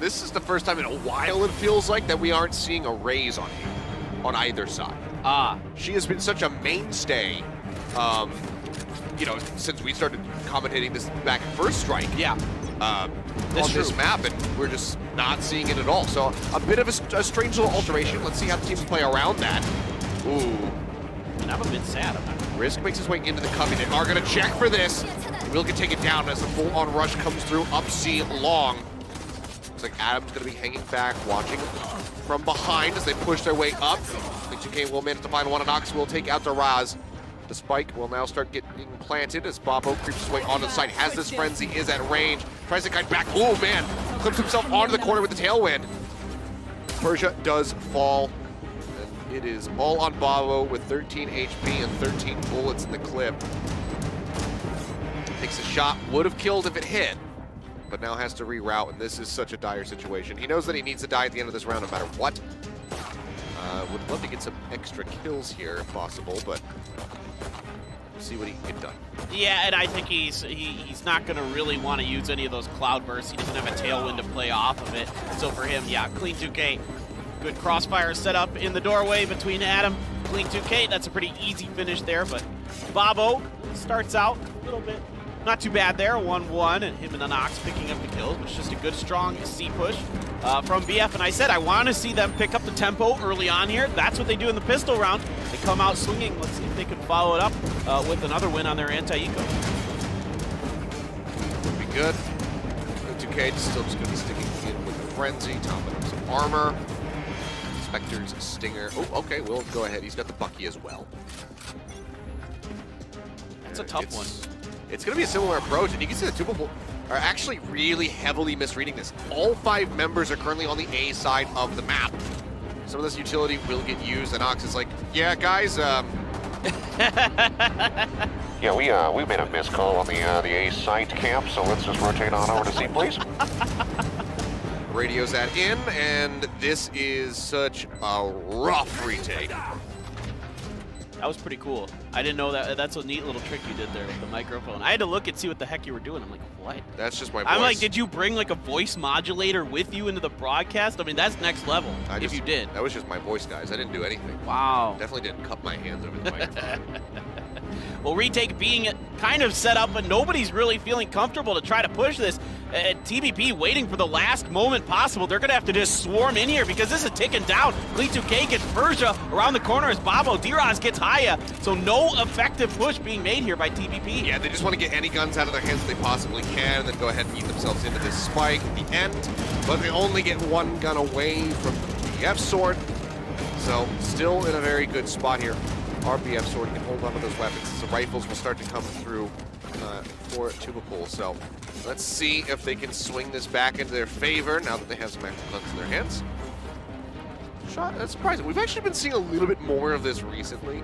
this is the first time in a while, it feels like, that we aren't seeing a raise on him on either side. She has been such a mainstay, you know, since we started commentating this back at First Strike. Yeah. On this map, and we're just not seeing it at all. So a bit of a strange little alteration. Let's see how the teams play around that. Ooh. And I'm a bit sad about it. Risk makes his way into the cubby. They are going to check for this. Will get taken down as the full-on rush comes through up C long. Looks like Adam's going to be hanging back, watching from behind as they push their way up. K will manage to find one, and Ox will take out the Raz. The spike will now start getting planted as Bobo creeps his way onto the side. Has this frenzy, is at range. Tries to kite back. Oh man, clips himself onto the corner with the tailwind. Persia does fall. And it is all on Bobo with 13 HP and 13 bullets in the clip. Takes a shot, would have killed if it hit, but now has to reroute, and this is such a dire situation. He knows that he needs to die at the end of this round no matter what. Would love to get some extra kills here if possible, but see what he can get done. Yeah, and I think he's not going to really want to use any of those cloud bursts. He doesn't have a tailwind to play off of it. So for him, yeah, clean 2K. Good crossfire set up in the doorway between Adam. Clean 2K, that's a pretty easy finish there, but Bobo starts out a little bit not too bad there, 1-1, and him and the Nox picking up the kills, but it's just a good, strong C push from BF. And I said I want to see them pick up the tempo early on here. That's what they do in the pistol round. They come out swinging. Let's see if they can follow it up with another win on their anti-eco. Would be good. 2K still just going to be sticking in with the frenzy. Tom with some armor. Spectre's Stinger. Oh, okay, we'll go ahead. He's got the Bucky as well. That's a tough one. It's going to be a similar approach, and you can see the Tubeple are actually really heavily misreading this. All 5 members are currently on the A side of the map. Some of this utility will get used, and Ox is like, yeah, guys, Yeah, we made a missed call on the A site camp, so let's just rotate on over to C, please. Radio's at in, and this is such a rough retake. That was pretty cool. I didn't know that. That's a neat little trick you did there with the microphone. I had to look and see what the heck you were doing. I'm like, what? That's just my voice. I'm like, did you bring like a voice modulator with you into the broadcast? I mean, that's next level, if you did. That was just my voice, guys. I didn't do anything. Wow. Definitely didn't cup my hands over the microphone. Well, retake being kind of set up, but nobody's really feeling comfortable to try to push this. TBP waiting for the last moment possible. They're going to have to just swarm in here because this is ticking down. Clean 2K gets Persia around the corner as Bobo. D-Roz gets Haya. So no effective push being made here by TBP. Yeah, they just want to get any guns out of their hands they possibly can, and then go ahead and eat themselves into this spike at the end. But they only get one gun away from the BF sword. So still in a very good spot here. Our BF sword can hold on to those weapons. The rifles will start to come through for Tubeple. So let's see if they can swing this back into their favor now that they have some actual guns in their hands. Shot, that's surprising. We've actually been seeing a little bit more of this recently,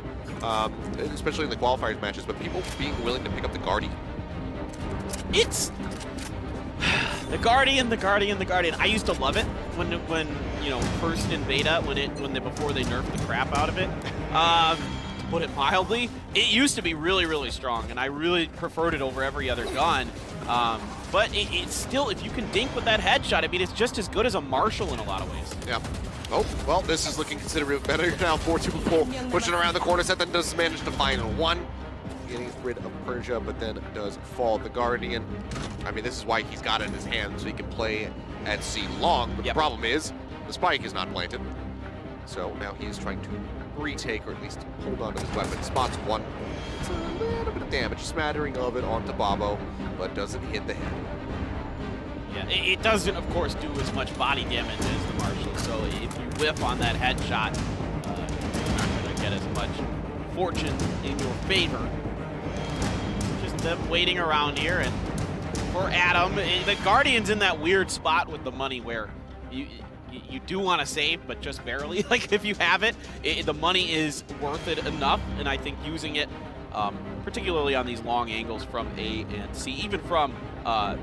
especially in the qualifiers matches, but people being willing to pick up the Guardian. It's the Guardian. I used to love it when you know, first in beta, before they nerfed the crap out of it. To put it mildly, it used to be really, really strong, and I really preferred it over every other gun. But it's still, if you can dink with that headshot, I mean, it's just as good as a Marshall in a lot of ways. Yeah. Oh, well, this is looking considerably better now for Tubeple. Pushing around the corner set, then does manage to find one. Getting rid of Persia, but then does fall the Guardian. I mean, this is why he's got it in his hand, so he can play at C long. But the problem is, the spike is not planted. So now he is trying to retake, or at least hold on to his weapon. Spots one. It's a little bit of damage, smattering of it onto Bobo, but doesn't hit the head. Yeah, it doesn't, of course, do as much body damage as the Marshall, so if you whiff on that headshot, you're not going to get as much fortune in your favor. Just them waiting around here, and for Adam, the Guardian's in that weird spot with the money where you do want to save, but just barely. Like, if you have it, the money is worth it enough, and I think using it, particularly on these long angles from A and C, even from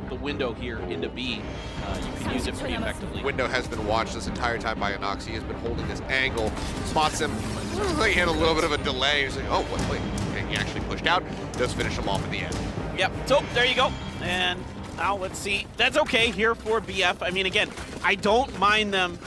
the window here into B, you can use it pretty effectively. Window has been watched this entire time by Anox. He has been holding this angle, spots him. Looks like he had a little bit of a delay. He's like, oh, wait, and he actually pushed out. Does finish him off in the end. Yep, so there you go. And Now let's see. That's okay here for BF. I mean, again, I don't mind them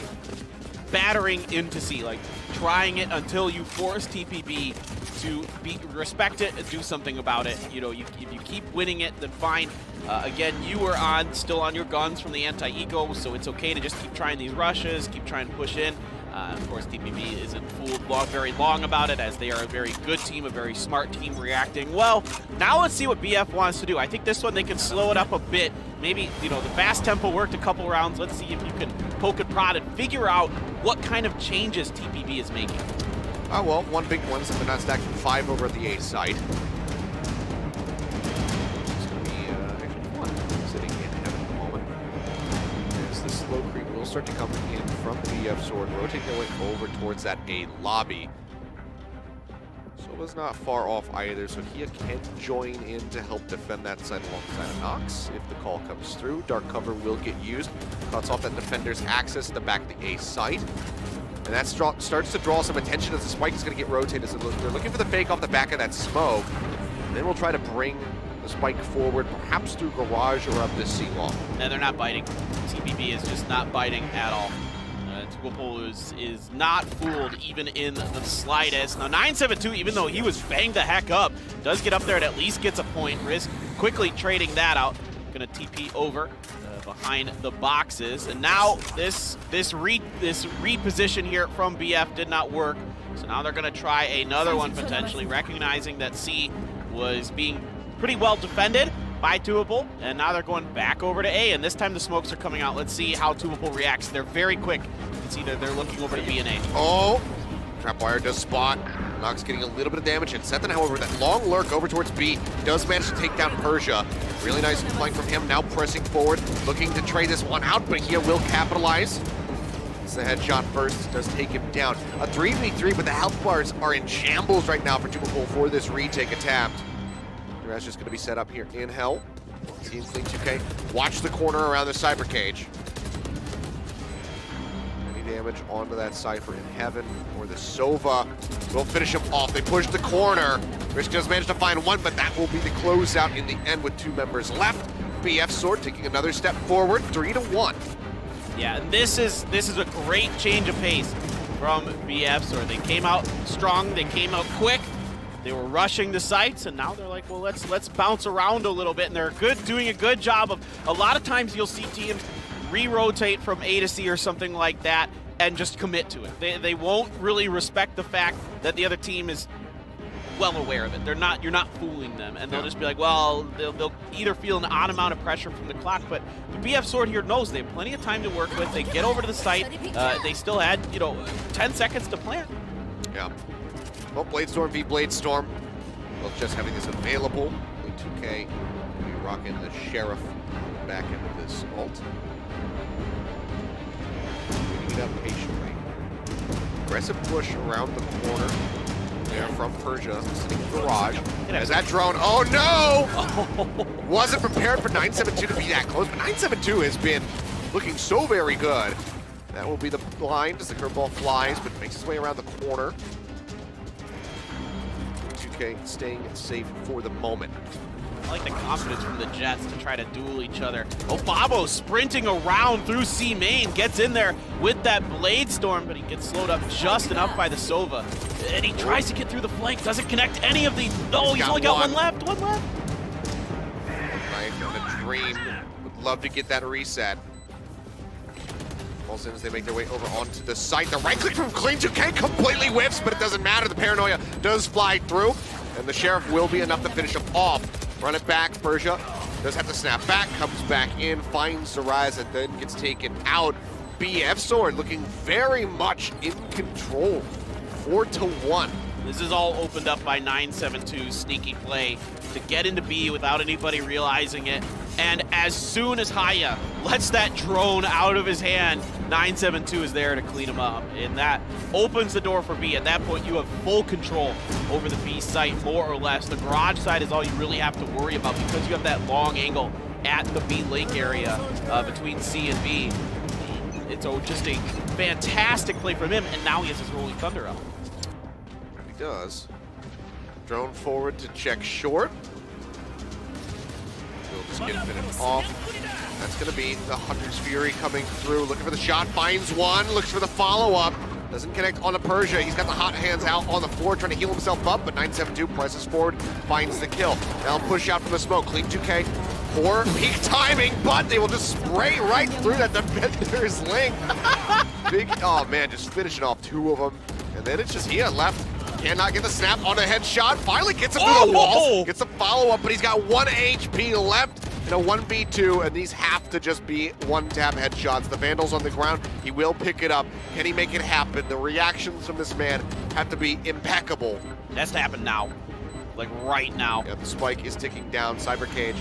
battering into C, like trying it until you force TPB to respect it and do something about it. You know, if you keep winning it, then fine. Again, you were still on your guns from the anti-eco, so it's okay to just keep trying these rushes, keep trying to push in. Of course, TPB isn't fooled very long about it, as they are a very good team, a very smart team reacting well. Now let's see what BF wants to do. I think this one they can slow it up a bit. Maybe, you know, the fast tempo worked a couple rounds. Let's see if you can poke and prod and figure out what kind of changes TPB is making. Oh, well, one big one is that they're not stacking 5 over at the A side. It's going to be actually 1 sitting in heaven at the moment. As the slow creep will start to come in from BF Sword, rotating their way over towards that A lobby. Sova's not far off either, so he can join in to help defend that side alongside of Nox. If the call comes through, dark cover will get used. Cuts off that defender's access to the back of the A site. And that starts to draw some attention as the spike is going to get rotated. So they're looking for the fake off the back of that smoke. And then we'll try to bring the spike forward, perhaps through garage or up the C-long. And they're not biting. TPB is just not biting at all. Tubeple is not fooled even in the slightest. Now 972, even though he was banged the heck up, does get up there and at least gets a point. Risk quickly trading that out. Gonna TP over behind the boxes, and now this reposition here from BF did not work. So now they're gonna try another one potentially, recognizing that C was being pretty well defended by Tubeple, and now they're going back over to A, and this time the smokes are coming out. Let's see how Tubeple reacts. They're very quick. You can see that they're looking over to B and A. Oh, Trapwire does spot. Nox getting a little bit of damage, and Sethan, however, that long lurk over towards B does manage to take down Persia. Really nice flank from him, now pressing forward, looking to trade this one out, but he will capitalize. It's the headshot first, does take him down. A 3v3, but the health bars are in shambles right now for Tubeple for this retake attempt. The rest just going to be set up here in Hell. Team Clean 2K. Watch the corner around the Cypher cage. Any damage onto that Cypher in Heaven, or the Sova will finish him off. They push the corner. Risk does manage to find one, but that will be the closeout in the end with 2 members left. BF Sword taking another step forward, 3-1. Yeah, and this is a great change of pace from BF Sword. They came out strong, they came out quick. They were rushing the sites, and now they're like, well, let's bounce around a little bit, and they're doing a good job of. A lot of times you'll see teams re-rotate from A to C or something like that and just commit to it. They won't really respect the fact that the other team is well aware of it. You're not fooling them, and they'll just be like, well, they'll either feel an odd amount of pressure from the clock, but the BF Sword here knows they have plenty of time to work with. They get over to the site. They still had 10 seconds to plant. Yeah. Well, Bladestorm v Bladestorm. Well, just having this available. 2K will be rocking the Sheriff back into this ult. Waiting it up patiently. Aggressive push around the corner there from Persia, sitting in the garage. As that drone, oh no! Wasn't prepared for 972 to be that close, but 972 has been looking so very good. That will be the blind as the curveball flies, but makes its way around the corner. 2K staying safe for the moment. I like the confidence from the Jets to try to duel each other. Oh, Bobo sprinting around through C main, gets in there with that Blade Storm, but he gets slowed up just enough by the Sova. And he tries to get through the flank, doesn't connect any of the. Oh, he's only got one left. Right, and the Dream would love to get that reset. All as they make their way over onto the site. The right click from Clean 2K completely whiffs, but it doesn't matter. The Paranoia does fly through, and the Sheriff will be enough to finish him off. Run it back, Persia does have to snap back, comes back in, finds Zaraz, and then gets taken out. BF Sword looking very much in control, 4-1. This is all opened up by 972's sneaky play to get into B without anybody realizing it. And as soon as Haya lets that drone out of his hand, 972 is there to clean him up. And that opens the door for B. At that point, you have full control over the B site, more or less. The garage side is all you really have to worry about because you have that long angle at the B link area between C and B. It's just a fantastic play from him, and now he has his Rolling Thunder up. He does. Drone forward to check short. Will just get finished off. That's going to be the Hunter's Fury coming through, looking for the shot, finds one, looks for the follow-up. Doesn't connect on the Persia. He's got the hot hands out on the floor trying to heal himself up, but 972 presses forward, finds the kill. Now push out from the smoke. Clean 2K. Poor peak timing, but they will just spray right through that defender's link. Big, oh man, just finishing off two of them. And then it's just Hia left. Cannot get the snap on a headshot. Finally gets him through the wall. Gets a follow-up, but he's got 1 HP left. In a 1v2, and these have to just be one-tap headshots. The Vandal's on the ground. He will pick it up. Can he make it happen? The reactions from this man have to be impeccable. It has to happen now. Like right now. Yeah, the spike is ticking down. Cyber Cage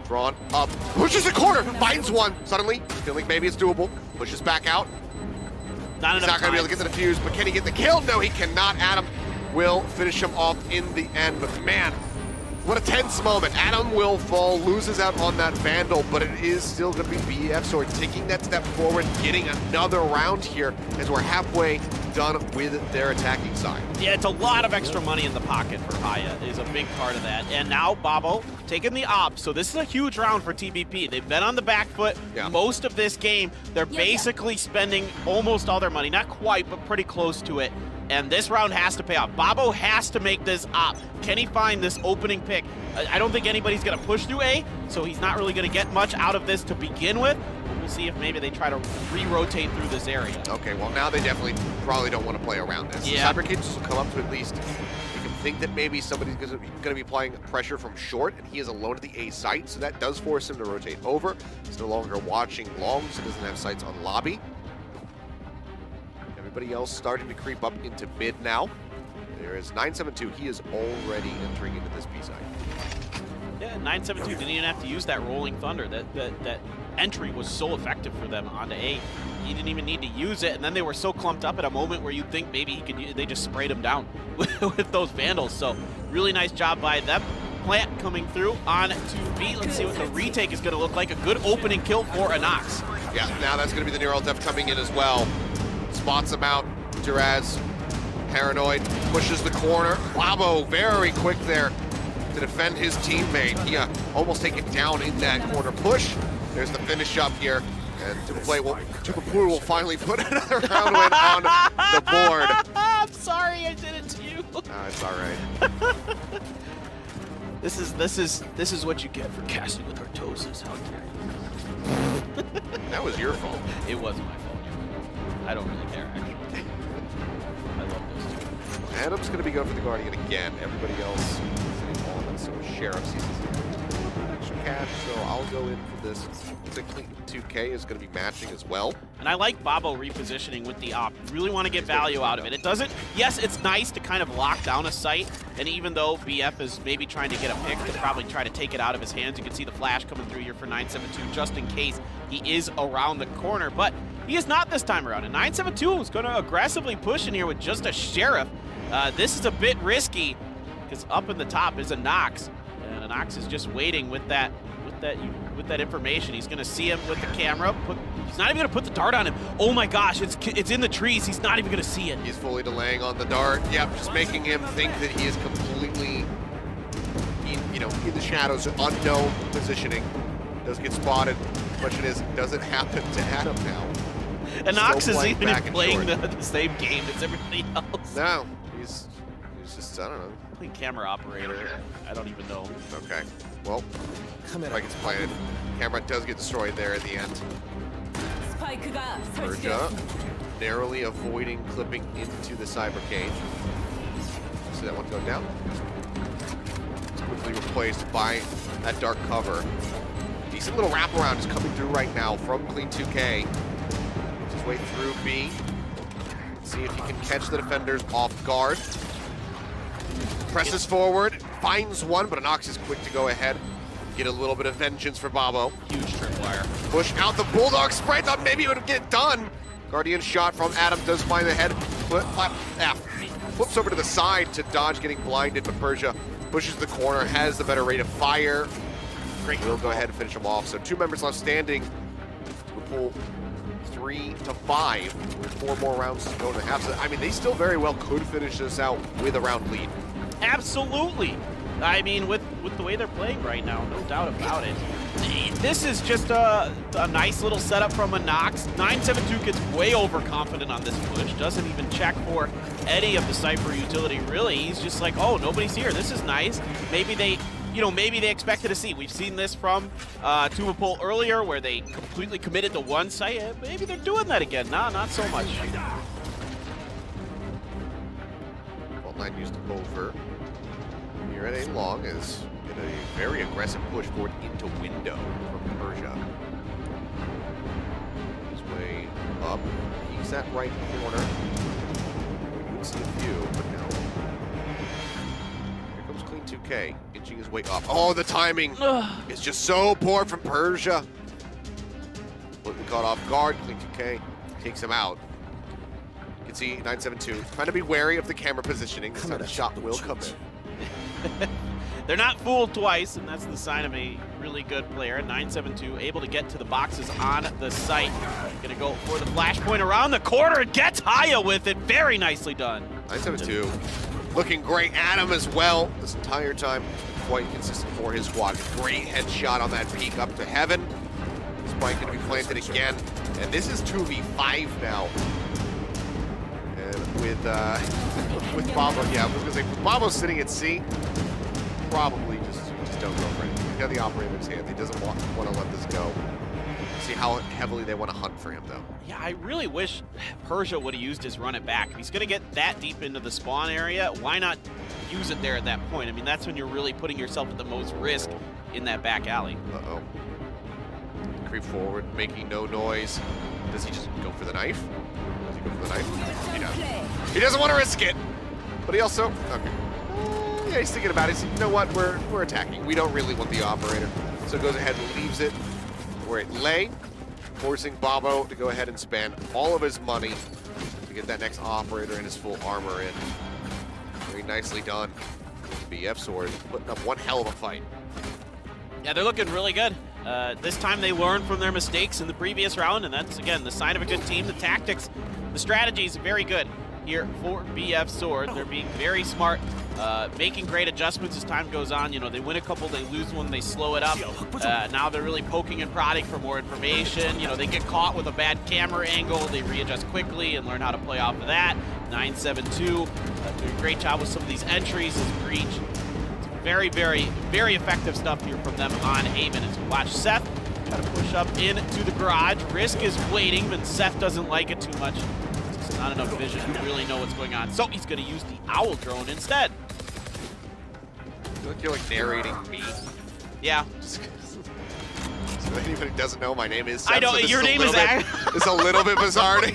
drawn up. Pushes the corner. Finds one. Suddenly, feeling maybe it's doable. Pushes back out. He's not going to be able to get the defuse, but can he get the kill? No, he cannot. Adam will finish him off in the end, but man, what a tense moment. Adam will fall, loses out on that Vandal, but it is still going to be BF, so we're taking that step forward, getting another round here as we're halfway done with their attacking side. Yeah, it's a lot of extra money in the pocket for Haya is a big part of that. And now Babo taking the op, so this is a huge round for TBP. They've been on the back foot most of this game. They're basically spending almost all their money, not quite, but pretty close to it. And this round has to pay off. Babo has to make this op. Can he find this opening pick? I don't think anybody's going to push through A, so he's not really going to get much out of this to begin with. We'll see if maybe they try to re-rotate through this area. Okay, well now they definitely probably don't want to play around this. Yeah. Cyber Cages will come up to at least you can think that maybe somebody's going to be applying pressure from short, and he is alone at the A site, so that does force him to rotate over. He's no longer watching long, so he doesn't have sights on lobby. Everybody else starting to creep up into mid now. There is 972. He is already entering into this B side. Yeah, 972 didn't even have to use that rolling thunder. That entry was so effective for them onto A. He didn't even need to use it, and then they were so clumped up at a moment where you'd think maybe he could. They just sprayed him down with those Vandals. So really nice job by them. Plant coming through on to B. Let's see what the retake is going to look like. A good opening kill for Anox. Yeah, now that's going to be the Neural Def coming in as well. Spots him out. Duraz, paranoid, pushes the corner. Babo very quick there to defend his teammate. He almost taken down in that corner push. There's the finish up here. And Tubeple will finally put another round win on the board. I'm sorry I did it to you. It's all right. This is what you get for casting with Artosis. How dare you? That was your fault. It wasn't my fault. I don't really care, actually. I love those two. Adam's going to be going for the Guardian again. Everybody else sitting on, so Sheriff sees extra cash, so I'll go in for this. Looks like Clean 2K is going to be matching as well. And I like Babo repositioning with the op. Really want to get value out of it. It doesn't, yes, it's nice to kind of lock down a site, and even though BF is maybe trying to get a pick, to probably try to take it out of his hands. You can see the flash coming through here for 972, just in case he is around the corner, but he is not this time around. And 972 is going to aggressively push in here with just a Sheriff. This is a bit risky, because up in the top is Anox, and Anox is just waiting with that information. He's going to see him with the camera. He's not even going to put the dart on him. Oh my gosh, it's in the trees. He's not even going to see it. He's fully delaying on the dart. Yep, just making him think that he is completely, in the shadows, unknown positioning. Does get spotted. Question is, does it happen to Adam now? Anox is even playing the same game as everybody else. No, he's just, I don't know. Playing camera operator. I don't even know. Okay, well, like it's planted. Camera does get destroyed there at the end. Perja narrowly avoiding clipping into the Cyber Cage. See that one go down? It's quickly replaced by that dark cover. Decent little wraparound is coming through right now from Clean 2K. Makes his way through B. Let's see if he can catch the defenders off guard. Presses forward, finds one, but Anox is quick to go ahead. Get a little bit of vengeance for Babo. Huge tripwire. Push out the Bulldog spray. Thought maybe it would get done. Guardian shot from Adam does find the head. Flips over to the side to dodge getting blinded, but Persia pushes the corner, has the better rate of fire. Great. We'll go ahead and finish him off. So 2 members left standing. We'll pull 3 to 5 with 4 more rounds to go in the half. So, I mean, they still very well could finish this out with a round lead. Absolutely. I mean, with the way they're playing right now, no doubt about it. This is just a nice little setup from a Nox. 972 gets way overconfident on this push, doesn't even check for any of the Cypher utility, really. He's just like, oh, nobody's here. This is nice. Maybe they, maybe they expected to see. We've seen this from Tubeple earlier, where they completely committed to one site. Maybe they're doing that again. Nah, not so much. Well, 9 used over. Here at A long is in a very aggressive push forward into window from Persia. His way up. He's that right corner. We would see a few, but no. Here comes Clean 2K, inching his way up. Oh, the timing is just so poor from Persia. Completely caught off guard. Clean 2K takes him out. You can see 972 trying to be wary of the camera positioning. This time the shot will come in. They're not fooled twice, and that's the sign of a really good player. 972 able to get to the boxes on the site. Gonna go for the flashpoint around the corner and gets Haya with it. Very nicely done. 972 looking great. Adam as well this entire time. Quite consistent for his squad. Great headshot on that peak up to heaven. Spike gonna be planted again. And this is 2v5 now. And with Babo, yeah, I was gonna say, with Babo sitting at C, probably just don't go for it. He's got the operator in his hands. He doesn't want to let this go. See how heavily they want to hunt for him, though. Yeah, I really wish Persia would have used his run it back. If he's going to get that deep into the spawn area, why not use it there at that point? I mean, that's when you're really putting yourself at the most risk in that back alley. Uh-oh. Creep forward, making no noise. Does he just go for the knife? Does he go for the knife? He does. He doesn't want to risk it, but he also... Okay. Yeah, he's thinking about it. He's, you know what? We're attacking. We don't really want the operator. So goes ahead and leaves it where it lay, forcing Babo to go ahead and spend all of his money to get that next operator and his full armor in. Very nicely done. BF Sword putting up one hell of a fight. Yeah, they're looking really good. This time they learned from their mistakes in the previous round, and that's, again, the sign of a good team. The tactics, the strategies, very good here for BF Sword. They're being very smart, making great adjustments as time goes on. You know, they win a couple, they lose one, they slow it up. Now they're really poking and prodding for more information. You know, they get caught with a bad camera angle, they readjust quickly and learn how to play off of that. 972 doing a great job with some of these entries as Breach. Very, very, very effective stuff here from them on Haven. As we watch Seth try to push up into the garage. Risk is waiting, but Seth doesn't like it too much. There's not enough vision to really know what's going on. So he's going to use the Owl drone instead. I feel like you're like narrating me. Yeah. So anybody who doesn't know, my name is Seth. I know, so your name is... It's a little bit bizarre to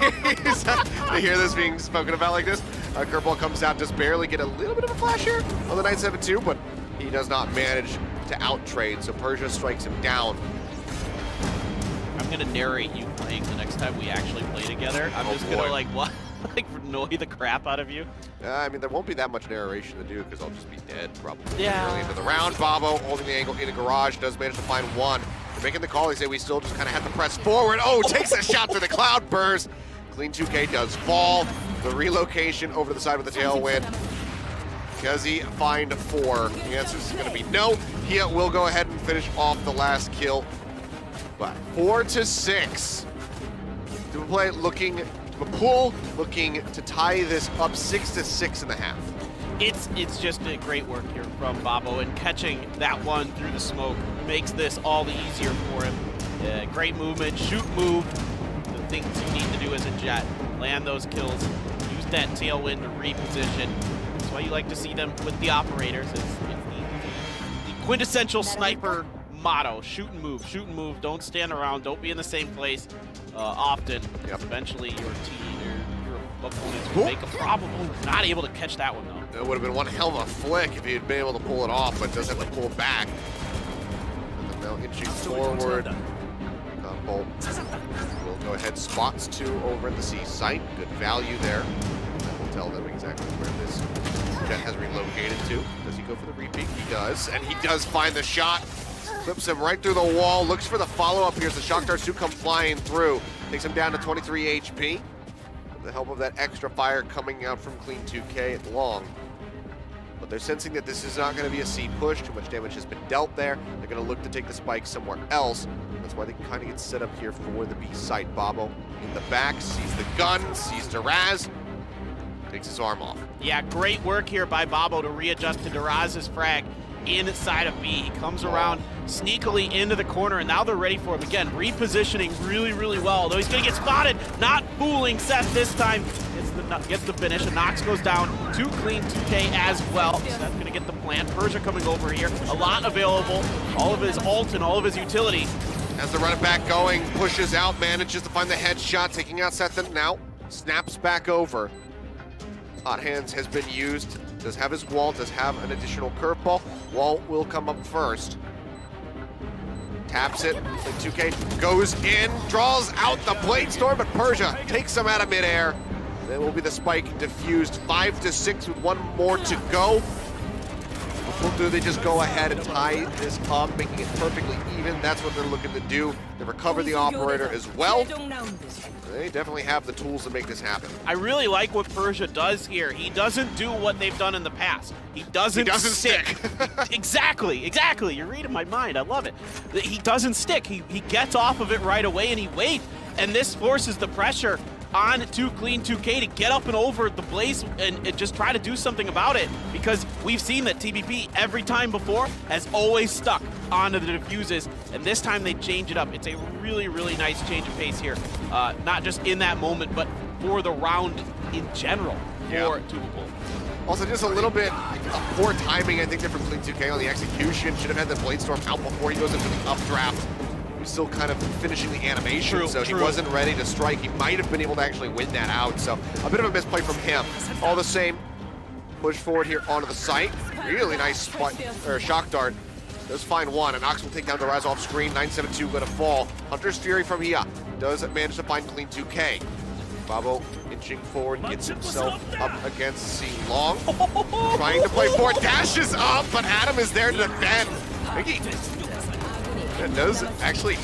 hear this being spoken about like this. Curveball comes out, just barely get a little bit of a flash here on the 972, but he does not manage to out-trade, so Persia strikes him down. I'm going to narrate you playing the next time we actually play together. I'm just going to, like, what? Like, annoy the crap out of you. I mean, there won't be that much narration to do because I'll just be dead probably. Yeah. Early into the round, Babo holding the angle in a garage, does manage to find one. They're making the call, they say we still just kind of have to press forward. Oh, takes a shot to the cloud burst. Clean 2K does fall. The relocation over to the side with the tailwind. Does he find 4? The answer is going to be no. He will go ahead and finish off the last kill. But 4-6. Tubeple looking to tie this up 6-6.5. It's just a great work here from Babo, and catching that one through the smoke makes this all the easier for him. Great movement, shoot move. The things you need to do as a Jet. Land those kills, use that tailwind to reposition. That's why you like to see them with the operators. It's the quintessential sniper motto. Shoot and move, don't stand around, don't be in the same place often. Yep. Eventually your team, your opponents will make a problem. Not able to catch that one though. It would have been one hell of a flick if he had been able to pull it off, but does have to pull back. And now inching forward. Bolt will go ahead, spots 2 over at the C site. Good value there. That will tell them exactly where this Jet has relocated to. Does he go for the repeat? He does, and he does find the shot. Clips him right through the wall, looks for the follow-up here as the shock darts do come flying through. Takes him down to 23 HP. With the help of that extra fire coming out from Clean 2K at long. but they're sensing that this is not going to be a C push. Too much damage has been dealt there. They're going to look to take the spike somewhere else. That's why they can kind of get set up here for the B site. Babo in the back, sees the gun, sees Duraz, takes his arm off. Yeah, great work here by Babo to readjust to Duraz's frag inside of B. He comes around sneakily into the corner, and now they're ready for him. Again, repositioning really, really well. Though he's going to get spotted, not fooling Seth this time. Gets the finish, and Nox goes down to clean 2K as well. Seth's going to get the plant. Persia coming over here. A lot available. All of his ult and all of his utility. As the running back going, pushes out, manages to find the headshot, taking out Seth, and now snaps back over. Hot Hands has been used. Does have his wall, does have an additional curveball. Wall will come up first. Taps it, and 2K goes in, draws out the Blade Storm, but Persia takes him out of midair. Then will be the spike diffused, 5-6 with one more to go. What do they just go ahead and tie this up, making it perfectly even? That's what they're looking to do. They recover the operator as well. They definitely have the tools to make this happen. I really like what Persia does here. He doesn't do what they've done in the past. He doesn't stick. Exactly. You're reading my mind. I love it. He doesn't stick. He gets off of it right away and he waits. And this forces the pressure on to clean 2K to get up and over the Blaze and just try to do something about it, because we've seen that TBP every time before has always stuck onto the diffuses, and this time they change it up. It's a really, really nice change of pace here, not just in that moment, but for the round in general for Tubeple. Also, just a little bit of poor timing, I think, there from Clean 2K on the execution. Should have had the Blade Storm out before he goes into the updraft. Still kind of finishing the animation, he wasn't ready to strike. He might have been able to actually win that out, so a bit of a misplay from him. All the same, push forward here onto the site. Really nice shock dart. Does find one, and Nox will take down the Raz off screen. 972 gonna fall. Hunter's Fury from here does manage to find Clean 2K. Babo inching forward, gets himself up against C Long. Trying to play forward, dashes up, but Adam is there to defend. It does actually.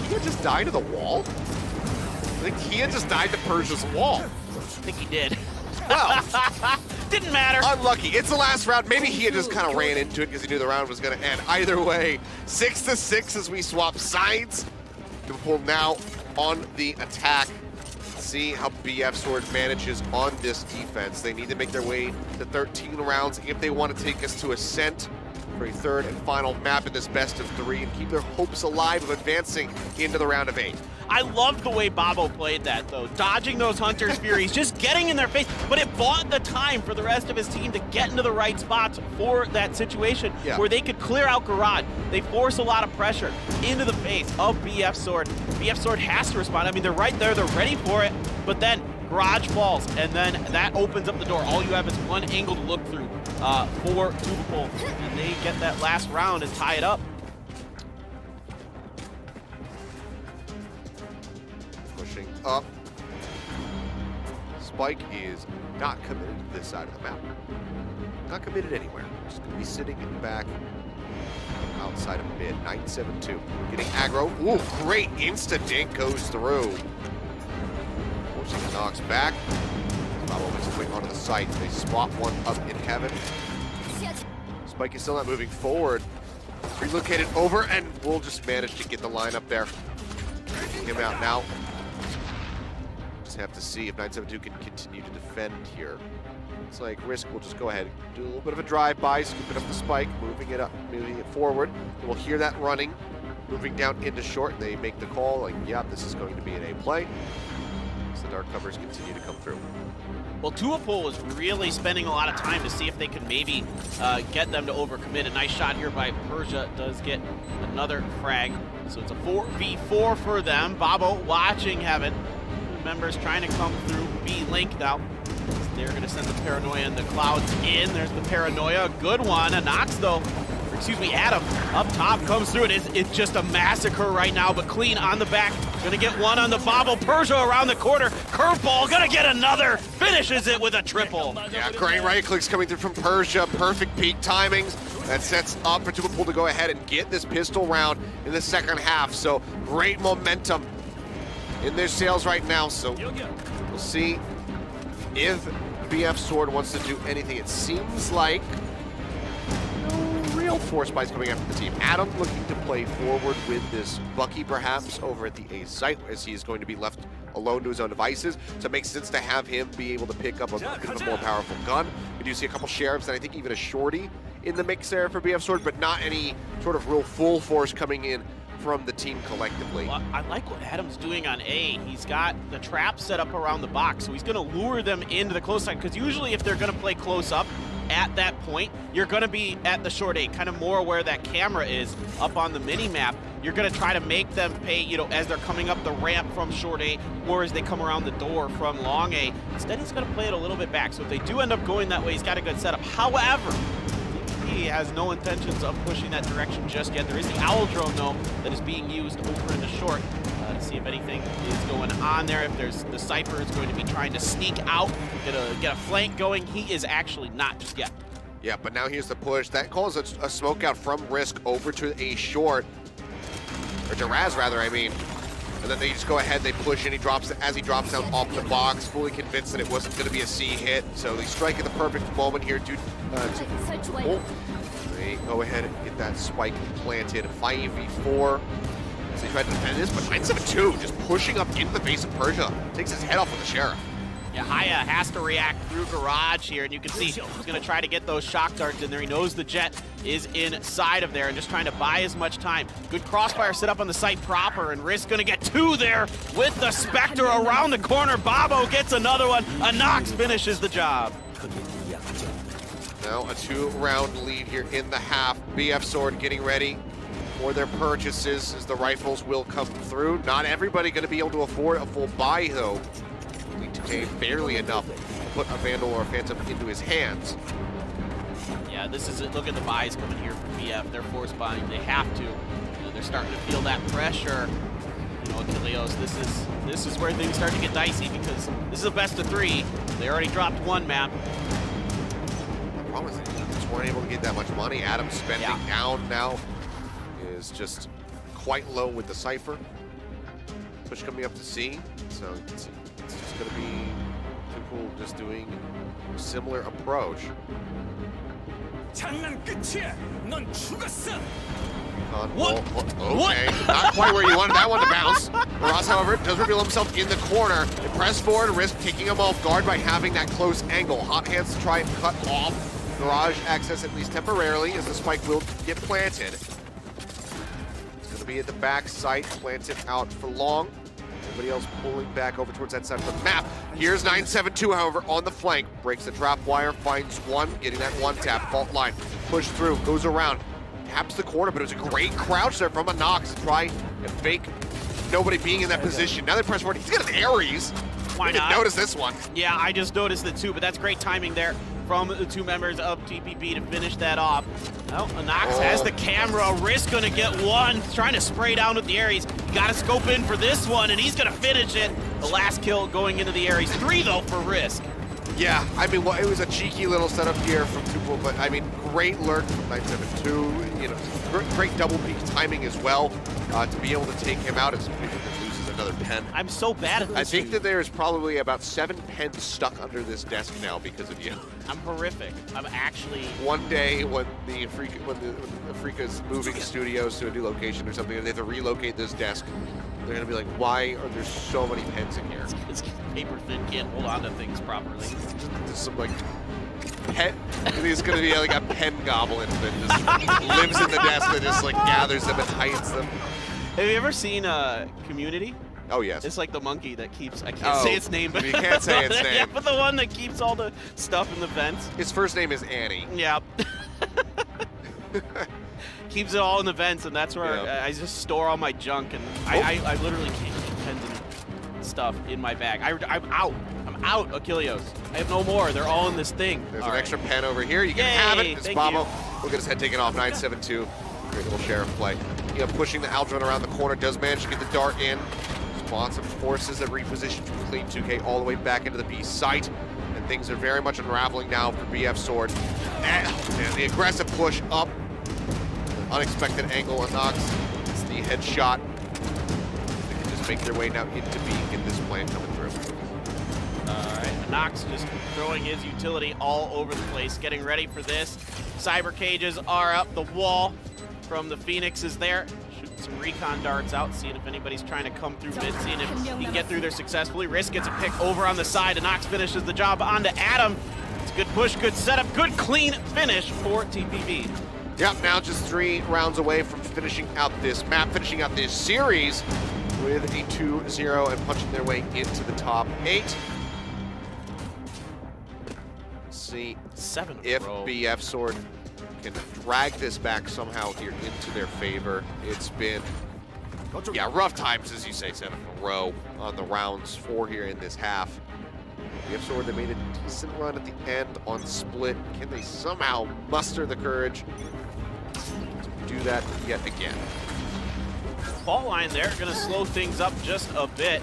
He just died to the wall? I think he had just died to Persia's wall. I think he did. Well, didn't matter. Unlucky. It's the last round. Maybe he had just kind of ran into it because he knew the round was going to end. Either way, 6-6 as we swap sides. Tubeple now on the attack. See how BF Sword manages on this defense. They need to make their way to 13 rounds if they want to take us to Ascent for a third and final map in this best of 3 and keep their hopes alive of advancing into the round of 8. I loved the way Babo played that, though. Dodging those Hunter's Furies, just getting in their face, but it bought the time for the rest of his team to get into the right spots for that situation where they could clear out Garage. They force a lot of pressure into the face of BF Sword. BF Sword has to respond. I mean, they're right there, they're ready for it, but then Garage falls, and then that opens up the door. All you have is one angle to look through for Tubeple, and they get that last round and tie it up. Pushing up. Spike is not committed to this side of the map. Not committed anywhere. Just going to be sitting in the back outside of mid. 972. Getting aggro. Ooh, great insta-dink goes through. Forcing the Nox back. Babo makes his way onto the site. They spot one up in heaven. Spike is still not moving forward. Relocated over, and we'll just manage to get the line up there. Taking him out now. Just have to see if 972 can continue to defend here. It's like Risk will just go ahead, do a little bit of a drive-by, scooping up the spike, moving it up, moving it forward. And we'll hear that running, moving down into short, and they make the call, like, yeah, this is going to be an A play. As the dark covers continue to come through. Well, Tubeple was really spending a lot of time to see if they could maybe get them to overcommit. A nice shot here by Persia does get another frag. So it's a 4v4 for them. Babo watching heaven. Members trying to come through B-Link now. They're going to send the Paranoia and the Clouds in. There's the Paranoia. Good one. A Nox, though. Excuse me, Adam up top comes through. It's just a massacre right now, but Clean on the back. Gonna get one on the Bobble. Persia around the corner. Curveball, gonna get another. Finishes it with a triple. Yeah, great right clicks coming through from Persia. Perfect peak timings. That sets up for Tubeple to go ahead and get this pistol round in the second half. So great momentum in their sails right now. So we'll see if BF Sword wants to do anything. It seems like no real force buys coming after the team. Adam looking to play forward with this Bucky perhaps over at the A site, as he is going to be left alone to his own devices. So it makes sense to have him be able to pick up a more powerful gun. We do see a couple sheriffs and I think even a shorty in the mix there for BF Sword, but not any sort of real full force coming in from the team collectively. Well, I like what Adam's doing on A. He's got the trap set up around the box, so he's going to lure them into the close side, because usually if they're going to play close up at that point, you're going to be at the short A, kind of more where that camera is up on the mini-map. You're going to try to make them pay, you know, as they're coming up the ramp from short A, or as they come around the door from long A. Instead, he's going to play it a little bit back, so if they do end up going that way, he's got a good setup. However, he has no intentions of pushing that direction just yet. There is the Owl drone, though, that is being used over in the short to see if anything is going on there. If there's the Cypher is going to be trying to sneak out, get a flank going. He is actually not just yet. Yeah, but now here's the push. That calls a smoke out from Risk over to a short, or to Raz rather, I mean. And then they just go ahead, they push, and he drops, as he drops down off the box, fully convinced that it wasn't going to be a C hit. So they strike at the perfect moment here. They go ahead and get that spike planted. 5v4. As they try to defend this, but 972 just pushing up into the base of Persia. Takes his head off with the Sheriff. Yeah, Haya has to react through Garage here, and you can see he's going to try to get those shock darts in there. He knows the Jet is inside of there and just trying to buy as much time. Good crossfire set up on the site proper, and Risk going to get two there with the Spectre around the corner. Babo gets another one. Anox finishes the job. Now a 2-round lead here in the half. BF Sword getting ready for their purchases as the rifles will come through. Not everybody going to be able to afford a full buy, though. Need to pay barely enough to put a Vandal or a Phantom into his hands. Yeah, this is it. Look at the buys coming here from BF. They're force buying. They have to. They're starting to feel that pressure. You know, Achilleos, this is where things start to get dicey, because this is a best of 3. They already dropped one map. The problem is they just weren't able to get that much money. Adam's spending down now is just quite low with the Cypher. Push coming up to C, so it's just going to be Tubeple just doing a similar approach. What? Okay, not quite where you wanted that one to bounce. Ross, however, does reveal himself in the corner. And press forward, Risk taking him off guard by having that close angle. Hot hands to try and cut off Garage access, at least temporarily, as the spike will get planted. It's going to be at the back site, planted out for long. Everybody else pulling back over towards that side of the map. Here's 972, however, on the flank. Breaks the trap wire, finds one, getting that one tap. Fault line, push through, goes around, taps the corner, but it was a great crouch there from Anox to try and fake nobody being in that position. Now they press forward. He's got an Ares. Why didn't not? notice this one. Yeah, I just noticed it too, but that's great timing there from the 2 members of TPP to finish that off. Well, Anox has the camera. Risk gonna get one. He's trying to spray down with the Ares. Gotta scope in for this one, and he's gonna finish it. The last kill going into the Ares. 3 though for Risk. Yeah, I mean, well, it was a cheeky little setup here from Tubeple, but I mean, great lurk from 972. You know, great double peak timing as well to be able to take him out as he loses another pen. I'm so bad at this. I think that there's probably about 7 pens stuck under this desk now because of you. I'm horrific. I'm actually. One day when the Africa's moving studios to a new location or something, and they have to relocate this desk, they're gonna be like, why are there so many pens in here? It's paper thin, can't hold on to things properly. There's some like pet. It's gonna be like a pen goblin that just lives in the desk that just like gathers them and hides them. Have you ever seen Community? Oh yes. It's like the monkey that keeps. I can't say its name, but you can't say its name. Yeah, but the one that keeps all the stuff in the vents. His first name is Annie. Yeah. Keeps it all in the vents, and that's where I just store all my junk, and I literally can't keep pens and stuff in my bag. I'm out. I'm out, Achilleos. I have no more. They're all in this thing. There's an extra pen over here. You can have it. It's Babo. We'll get his head taken off. 972. Great little Sheriff play. You know, pushing the Aldrin around the corner, does manage to get the dart in. Spots of forces that reposition from Clean 2K all the way back into the B site. And things are very much unraveling now for BF Sword. And the aggressive push up. Unexpected angle on Nox. It's the headshot. They can just make their way now into B in this plan coming through. All right, Nox just throwing his utility all over the place, getting ready for this. Cyber cages are up. The wall from the Phoenix is there. Shooting some recon darts out, seeing if anybody's trying to come through mid, seeing if he can get through there successfully. Risk gets a pick over on the side, and Nox finishes the job onto Adam. It's a good push, good setup, good clean finish for TPV. Yep, now just 3 rounds away from finishing out this map, finishing out this series with a 2-0 and punching their way into the top 8. Let's see 7 in a if row. BF Sword can drag this back somehow here into their favor. It's been, yeah, rough times, as you say, 7 in a row on the rounds 4 here in this half. BF Sword, they made a decent run at the end on split. Can they somehow muster the courage to do that yet again? Fall line there, gonna slow things up just a bit.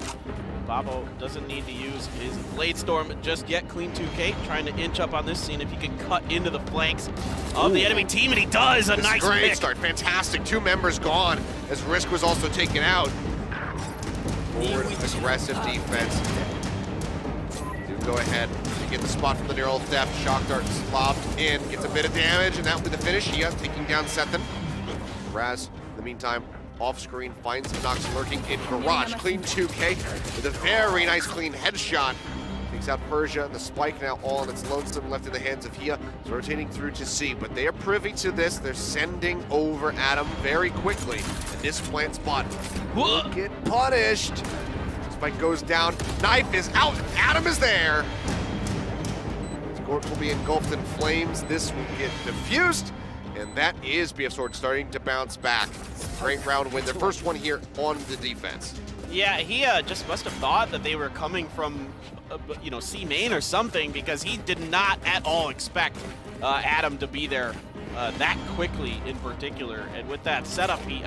Babo doesn't need to use his Blade Storm just yet. Clean 2K trying to inch up on this scene if he can cut into the flanks of the enemy team, and he does. A nice great pick. start, fantastic. 2 members gone as Risk was also taken out. Forward aggressive defense. Do go ahead to get the spot from the neural theft. Shock dart lobbed in, gets a bit of damage, and that will be the finish. Shia taking down Sethan. Raz, in the meantime, off screen, finds Nox lurking in garage. Clean 2K with a very nice clean headshot. Takes out Persia, and the spike now all on its lonesome, left in the hands of Hia. It's rotating through to C, but they are privy to this. They're sending over Adam very quickly. And this plant spot will get punished. Spike goes down, knife is out, Adam is there. Gork will be engulfed in flames. This will get diffused. And that is BF Sword starting to bounce back. Great round win, their first one here on the defense. Yeah, he just must have thought that they were coming from, C main or something, because he did not at all expect Adam to be there that quickly in particular. And with that setup, he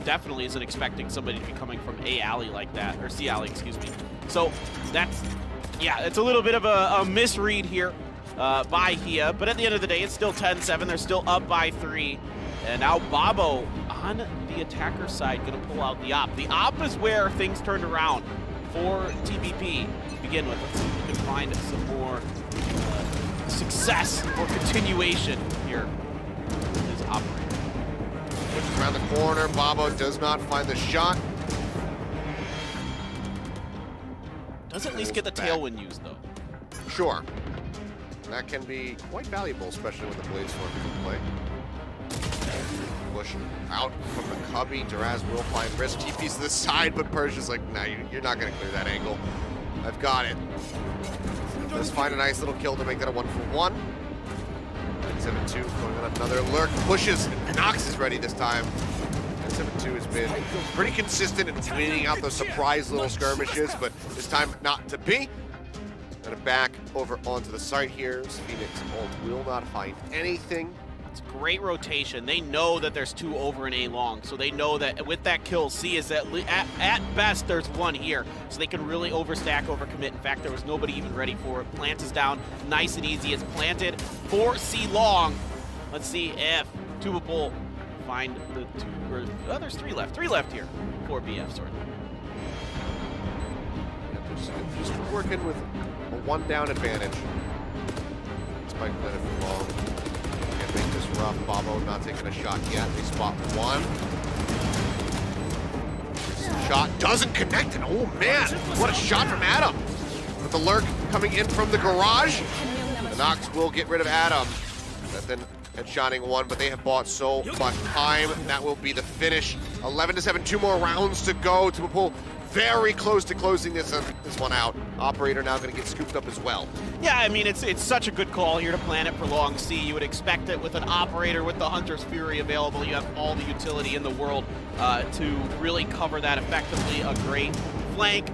definitely isn't expecting somebody to be coming from A alley like that, or C alley, excuse me. So that's, yeah, it's a little bit of a misread here by Hia, but at the end of the day, it's still 10-7. They're still up by 3. And now Babo on the attacker side gonna pull out the op. The op is where things turned around for TBP to begin with. Let's see if we can find some more success or continuation here with his operator. Pushes around the corner, Babo does not find the shot. Does at least get the tailwind used though. Sure. That can be quite valuable, especially with the Blade Storm in play. Push out from the cubby. Duraz will find Risk. TP's to the side, but Persia's like, nah, you're not going to clear that angle. I've got it. Let's find a nice little kill to make that a 1-for-1. 7-2 going on another lurk. Pushes. Nox is ready this time. 7-2 has been pretty consistent in cleaning out those surprise little skirmishes, but this time not to be. Gonna back over onto the site here. Phoenix will not find anything. It's great rotation. They know that there's 2 over and A long, so they know that with that kill, C is at best there's 1 here, so they can really overstack, overcommit. In fact, there was nobody even ready for it. Plant is down, nice and easy. It's planted for C long. Let's see if Tubeple find the 2, or oh, there's 3 left. 3 left here for BF Sword. Yeah, just working with a 1 down advantage. Spike let it for long. Can't make this rough. Babo not taking a shot yet. They spot 1. Shot doesn't connect, and oh man, what a shot from Adam. With the lurk coming in from the garage. The Nox will get rid of Adam. That then headshotting 1, but they have bought so much time. That will be the finish. 11-7, 2 more rounds to go. Tubeple very close to closing this one out. Operator now going to get scooped up as well. Yeah, I mean, it's such a good call here to plan it for long C. You would expect it with an operator with the Hunter's Fury available. You have all the utility in the world to really cover that effectively. A great flank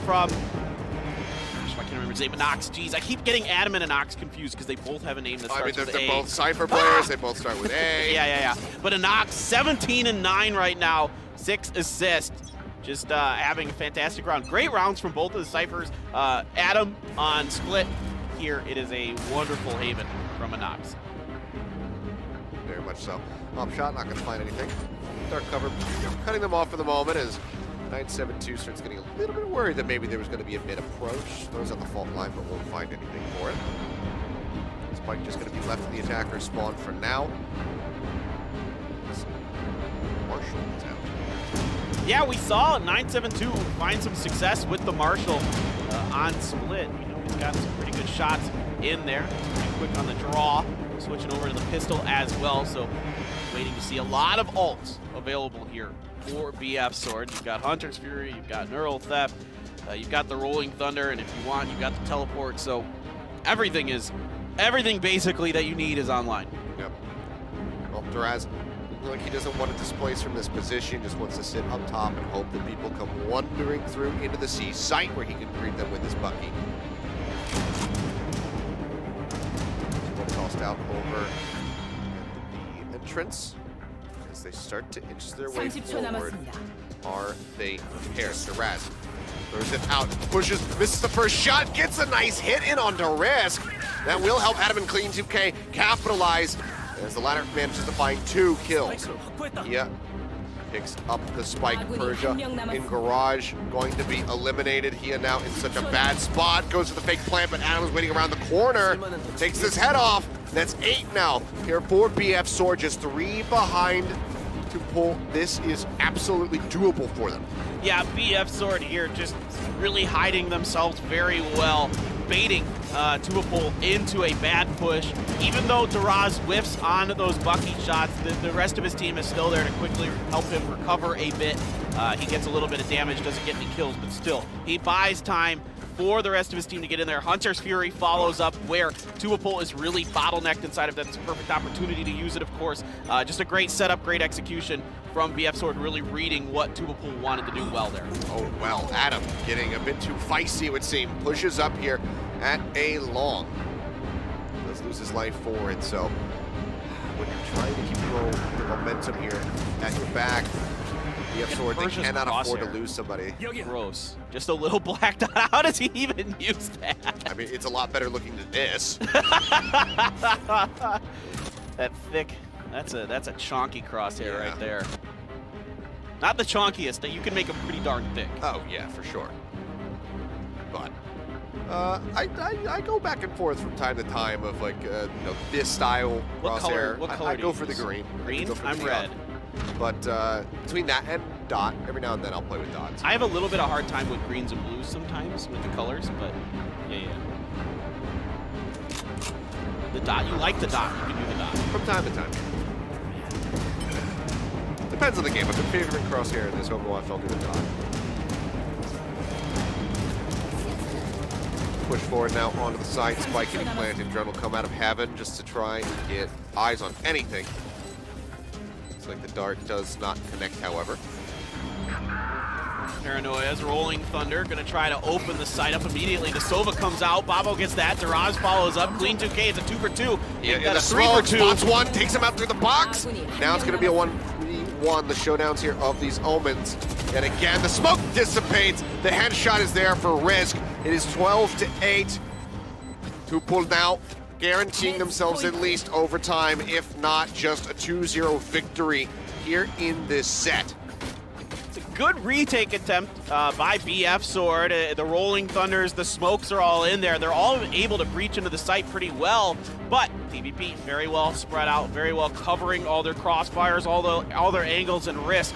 from, I can't remember his name, Nox. Jeez, I keep getting Adam and Nox confused because they both have a name that starts with A. They're both Cypher players. They both start with A. Yeah. But Nox, 17-9 right now, 6 assists. Just having a fantastic round. Great rounds from both of the Cyphers. Adam on split here. It is a wonderful haven from a Nox. Very much so. Shot, not going to find anything. Dark cover, cutting them off for the moment as 972 starts getting a little bit worried that maybe there was going to be a mid-approach. Throws out the fault line, but won't find anything for it. Spike just going to be left in the attacker spawn for now. Marshall is out. Yeah, we saw 972 find some success with the Marshall on split. You know, he's got some pretty good shots in there. Pretty quick on the draw. Switching over to the pistol as well, so waiting to see a lot of ults available here for BF Sword. You've got Hunter's Fury, you've got Neural Theft, you've got the Rolling Thunder, and if you want, you've got the Teleport, so everything basically that you need is online. Yep. Well, Duraz, like he doesn't want to displace from this position, just wants to sit up top and hope that people come wandering through into the C site where he can greet them with his Bucky. Tossed out over the entrance as they start to inch their way forward. Are they prepared? Duraz throws it out, pushes, misses the first shot, gets a nice hit in onto Risk. That will help Adam and Clean 2K capitalize as the latter manages to find 2 kills. Yeah. Picks up the spike. Persia in garage, going to be eliminated. He now in such a bad spot, goes to the fake plant, but Adam's waiting around the corner, takes his head off. That's 8 now here for BF Sword, just 3 behind to pull. This is absolutely doable for them. Yeah, BF Sword here just really hiding themselves very well, baiting Tubeple into a bad push. Even though Duraz whiffs on those Bucky shots, the rest of his team is still there to quickly help him recover a bit. He gets a little bit of damage, doesn't get any kills, but still, he buys time for the rest of his team to get in there. Hunter's Fury follows up where Tubeple is really bottlenecked inside of that. It's a perfect opportunity to use it, of course. Just a great setup, great execution from BF Sword, really reading what Tubeple wanted to do well there. Oh, well, Adam getting a bit too feisty, it would seem. Pushes up here at a long. Does lose his life for it, so when you're trying to keep the momentum here at your back, BF Sword, they cannot afford to lose somebody. Gross. Just a little black dot. How does he even use that? I mean, it's a lot better looking than this. That thick, that's a chonky crosshair Yeah. right there. Not the chonkiest, that you can make them pretty darn thick. Oh yeah, for sure. But I go back and forth from time to time of like you know, this style crosshair. What color I do go you for the use? green. Green? Go for I'm the red. But between that and dot, every now and then I'll play with dots. I have a little bit of hard time with greens and blues sometimes with the colors, but yeah. The dot, you like the dot, you can do the dot. From time to time. Depends on the game. If I'm favorite crosshair in this Overwatch, I'll do a dot. Push forward now onto the side. Spike getting planted. Drone will come out of heaven just to try and get eyes on anything. Looks like the dart does not connect, however. Paranoia's Rolling Thunder, gonna try to open the site up immediately. The Sova comes out, Babo gets that, Duraz follows up, Clean 2K, it's a 2-for-2. Yeah, got the a smoke 3-for-2. spots one, takes him out through the box. Now it's gonna be a 1v1, the showdowns here of these Omens. And again, the smoke dissipates. The headshot is there for Risk. It is 12-8. Tubeple now guaranteeing themselves at least overtime, if not just a 2-0 victory here in this set. It's a good retake attempt by BF Sword. The Rolling Thunders, the smokes are all in there. They're all able to breach into the site pretty well, but TVP very well spread out, very well covering all their crossfires, all their angles, and Risk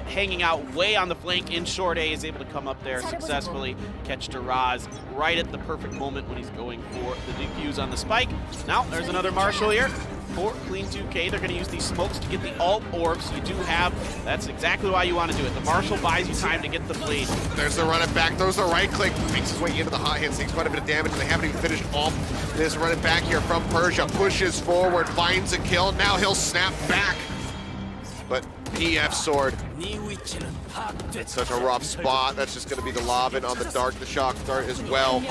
hanging out way on the flank in short A is able to come up there successfully, catch Duraz right at the perfect moment when he's going for the defuse on the spike. Now there's another Marshall here for Clean 2K. They're going to use these smokes to get the alt orbs. You do have, that's exactly why you want to do it. The Marshall buys you time to get the bleed. There's the run it back, throws the right click, makes his way into the hot hands, takes quite a bit of damage, and they haven't even finished off this run it back here from Persia. Pushes forward, finds a kill, now he'll snap back. But BF Sword, it's such a rough spot. That's just going to be the lobbing on the dart, the shock dart as well.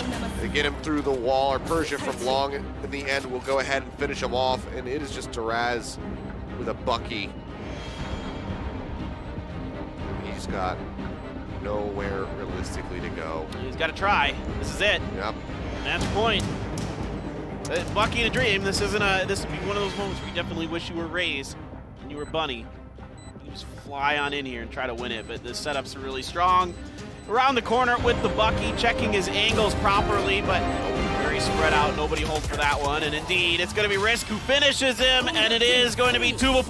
They get him through the wall, or Persia from long in the end will go ahead and finish him off, and it is just Duraz with a Bucky. He's got nowhere realistically to go. He's got to try. This is it. Yep. Match point. Bucky in a dream. This would be one of those moments where you definitely wish you were Raze and you were Bunny. just fly on in here and try to win it, but the setups are really strong. Around the corner with the Bucky, checking his angles properly, but very spread out. Nobody holds for that one, and indeed, it's going to be Risk who finishes him, and it is going to be Tubeple.